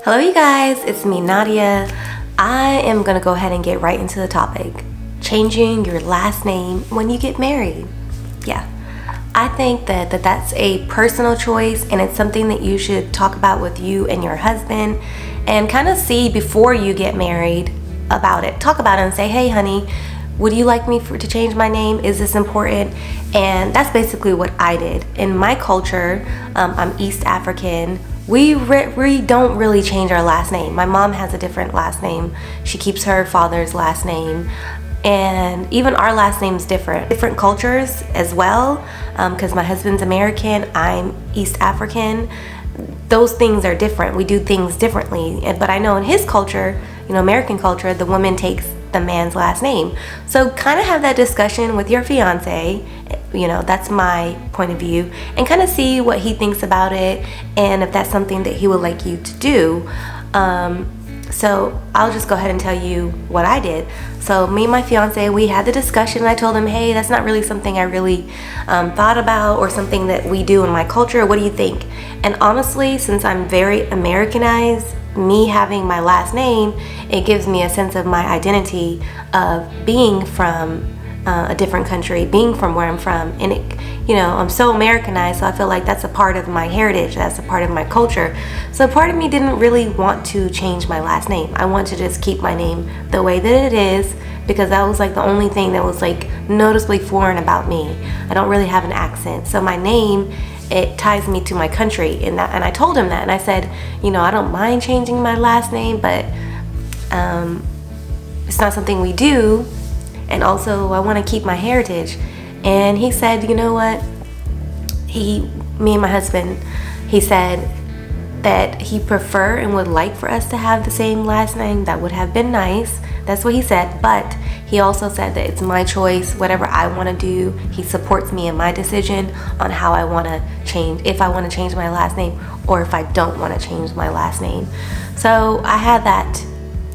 Hello you guys, it's me Nadia. I am gonna go ahead and get right into the topic. Changing your last name when you get married. Yeah, I think that's a personal choice, and it's something that you should talk about with you and your husband and kind of see before you get married about it. Talk about it and say, hey honey, would you like me to change my name? Is this important? And that's basically what I did. In my culture, I'm East African. We don't really change our last name. My mom has a different last name. She keeps her father's last name. And even our last name's different. Different cultures as well, because my husband's American, I'm East African. Those things are different. We do things differently. But I know in his culture, American culture, the woman takes the man's last name. So kind of have that discussion with your fiance. That's my point of view, and kind of see what he thinks about it and if that's something that he would like you to do. So I'll just go ahead and tell you what I did. So me and my fiance, we had the discussion, and I told him, hey, that's not really something I really thought about or something that we do in my culture. What do you think? And honestly, since I'm very Americanized, me having my last name, it gives me a sense of my identity of being from a different country, being from where I'm from, and I'm so Americanized, so I feel like that's a part of my heritage, that's a part of my culture. So part of me didn't really want to change my last name. I want to just keep my name the way that it is, because that was like the only thing that was like noticeably foreign about me. I don't really have an accent, so my name, it ties me to my country, and I told him that, and I said, I don't mind changing my last name, but it's not something we do. And also, I want to keep my heritage. And he said, you know what? Me and my husband, he said that he prefer and would like for us to have the same last name. That would have been nice. That's what he said. But he also said that it's my choice, whatever I want to do. He supports me in my decision on how I want to change, if I want to change my last name or if I don't want to change my last name. So I had that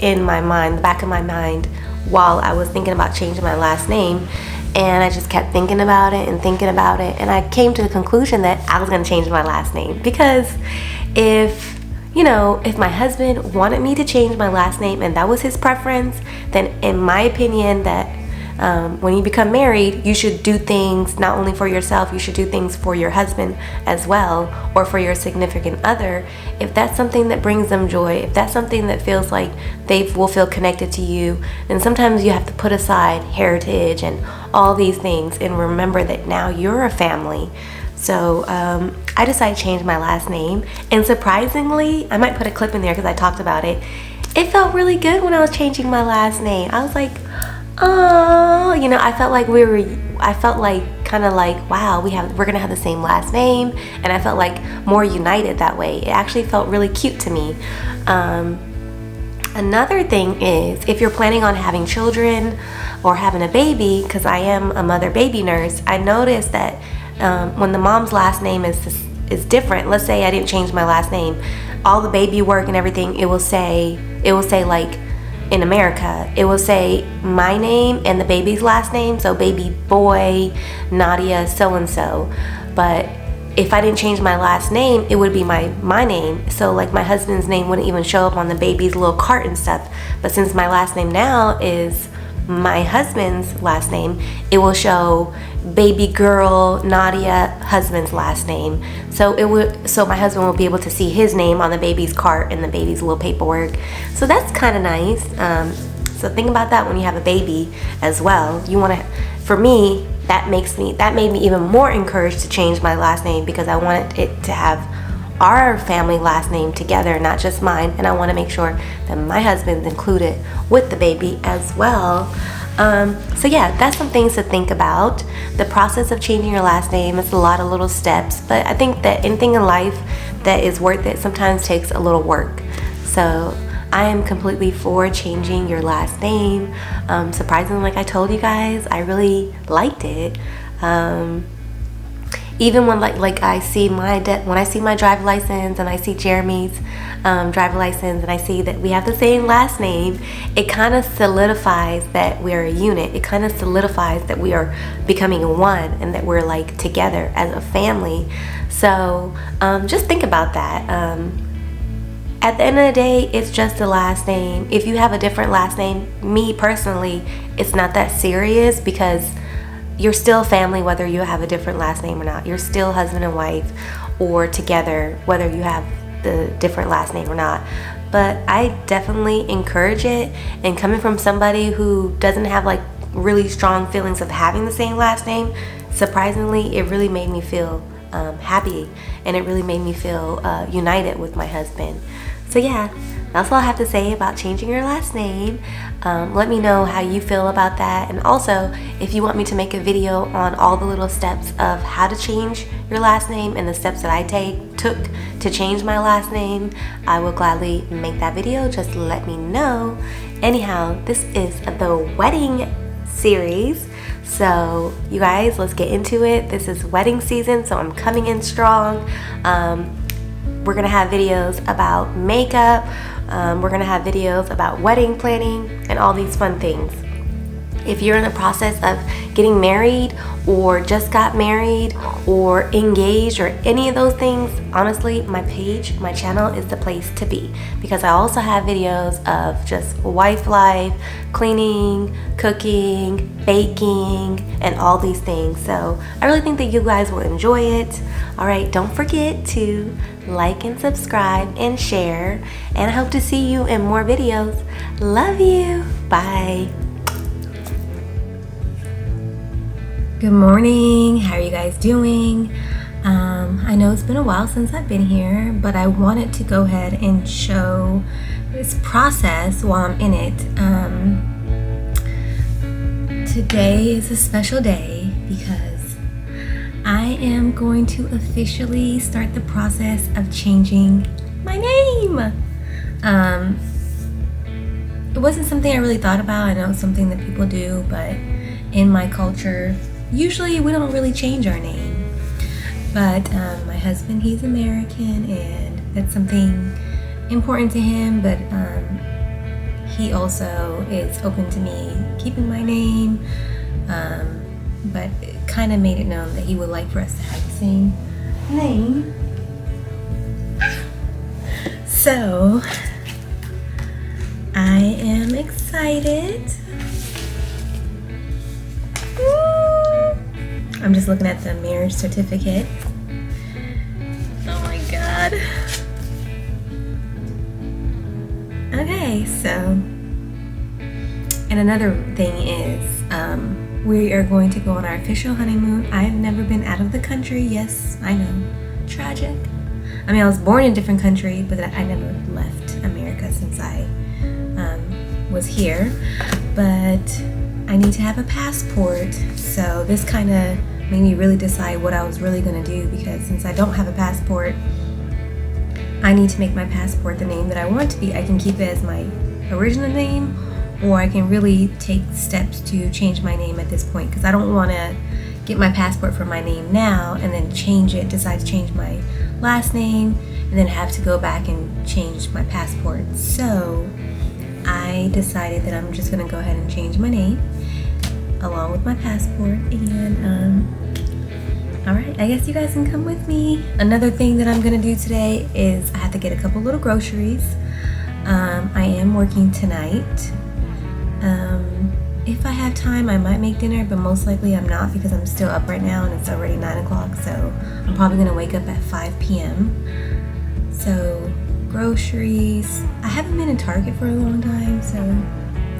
in my mind, the back of my mind, while I was thinking about changing my last name, and I just kept thinking about it, and I came to the conclusion that I was going to change my last name, because if my husband wanted me to change my last name and that was his preference, then in my opinion that when you become married, you should do things not only for yourself, you should do things for your husband as well, or for your significant other. If that's something that brings them joy, if that's something that feels like they will feel connected to you, then sometimes you have to put aside heritage and all these things and remember that now you're a family. So I decided to change my last name, and surprisingly, I might put a clip in there because I talked about it. It felt really good when I was changing my last name. I was like, oh, I felt like kind of like, wow, we're gonna have the same last name, and I felt like more united that way. It actually felt really cute to me. Another thing is, if you're planning on having children or having a baby, because I am a mother baby nurse, I noticed that when the mom's last name is different. Let's say I didn't change my last name, all the baby work and everything, it will say like, in America, it will say my name and the baby's last name, so baby boy Nadia so-and-so. But if I didn't change my last name, it would be my name. So like my husband's name wouldn't even show up on the baby's little cart and stuff. But since my last name now is my husband's last name, it will show baby girl Nadia, husband's last name. So my husband will be able to see his name on the baby's cart and the baby's little paperwork. So that's kind of nice. So think about that when you have a baby as well. For me, that made me even more encouraged to change my last name, because I wanted it to have our family last name together, not just mine, and I want to make sure that my husband's included with the baby as well. So yeah, that's some things to think about. The process of changing your last name is a lot of little steps, but I think that anything in life that is worth it sometimes takes a little work. So I am completely for changing your last name. Surprisingly, like I told you guys, I really liked it. Even when when I see my driver's license and I see Jeremy's driver's license and I see that we have the same last name, it kind of solidifies that we're a unit. It kind of solidifies that we are becoming one and that we're like together as a family. So just think about that. At the end of the day, it's just a last name. If you have a different last name, me personally, it's not that serious because you're still family whether you have a different last name or not. You're still husband and wife or together whether you have the different last name or not. But I definitely encourage it, and coming from somebody who doesn't have like really strong feelings of having the same last name, surprisingly, it really made me feel happy, and it really made me feel united with my husband. So yeah, that's all I have to say about changing your last name. Let me know how you feel about that, and also if you want me to make a video on all the little steps of how to change your last name and the steps that I took to change my last name, I will gladly make that video. Just let me know. Anyhow, this is the wedding series, so you guys, let's get into it. This is wedding season, so I'm coming in strong. We're gonna have videos about makeup, we're gonna have videos about wedding planning and all these fun things. If you're in the process of getting married or just got married or engaged or any of those things, honestly, my page, my channel is the place to be, because I also have videos of just wife life, cleaning, cooking, baking, and all these things. So I really think that you guys will enjoy it. All right, don't forget to like and subscribe and share, and I hope to see you in more videos. Love you. Bye. Good morning. How are you guys doing? I know it's been a while since I've been here, but I wanted to go ahead and show this process while I'm in it. Today is a special day because I am going to officially start the process of changing my name. It wasn't something I really thought about. I know it's something that people do, but in my culture, usually we don't really change our name. But my husband, he's American, and that's something important to him, but he also is open to me keeping my name, but it kind of made it known that he would like for us to have the same name. So I am excited. I'm just looking at the marriage certificate. Oh my god. Okay, so, and another thing is, we are going to go on our official honeymoon. I have never been out of the country. Yes, I know, tragic. I mean, I was born in a different country, but I never left America since I was here. But I need to have a passport, so this kind of made me really decide what I was really going to do, because since I don't have a passport, I need to make my passport the name that I want it to be. I can keep it as my original name, or I can really take steps to change my name at this point, because I don't want to get my passport for my name now and then change it, decide to change my last name, and then have to go back and change my passport. So I decided that I'm just going to go ahead and change my name along with my passport, and alright, I guess you guys can come with me. Another thing that I'm gonna do today is I have to get a couple little groceries. I am working tonight. If I have time, I might make dinner, but most likely I'm not, because I'm still up right now and it's already 9 o'clock, so I'm probably gonna wake up at 5 p.m. So groceries. I haven't been in Target for a long time, so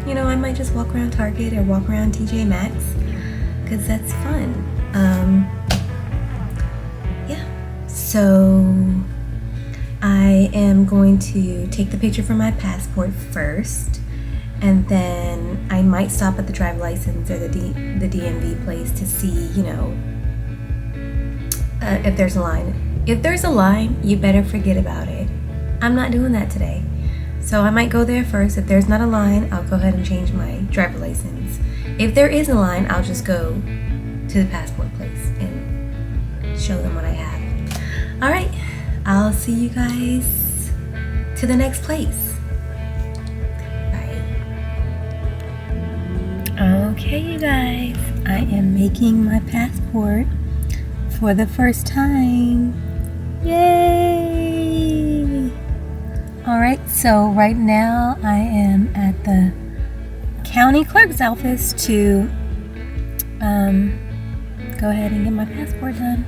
you know, I might just walk around Target or walk around TJ Maxx, because that's fun. Yeah, so I am going to take the picture for my passport first, and then I might stop at the driver's license or the DMV place to see, you know, if there's a line. If there's a line, you better forget about it. I'm not doing that today. So I might go there first. If there's not a line, I'll go ahead and change my driver's license. If there is a line, I'll just go to the passport place and show them what I have. All right, I'll see you guys to the next place. Bye. Okay, you guys, I am making my passport for the first time. Yay! Alright, so right now I am at the county clerk's office to go ahead and get my passport done.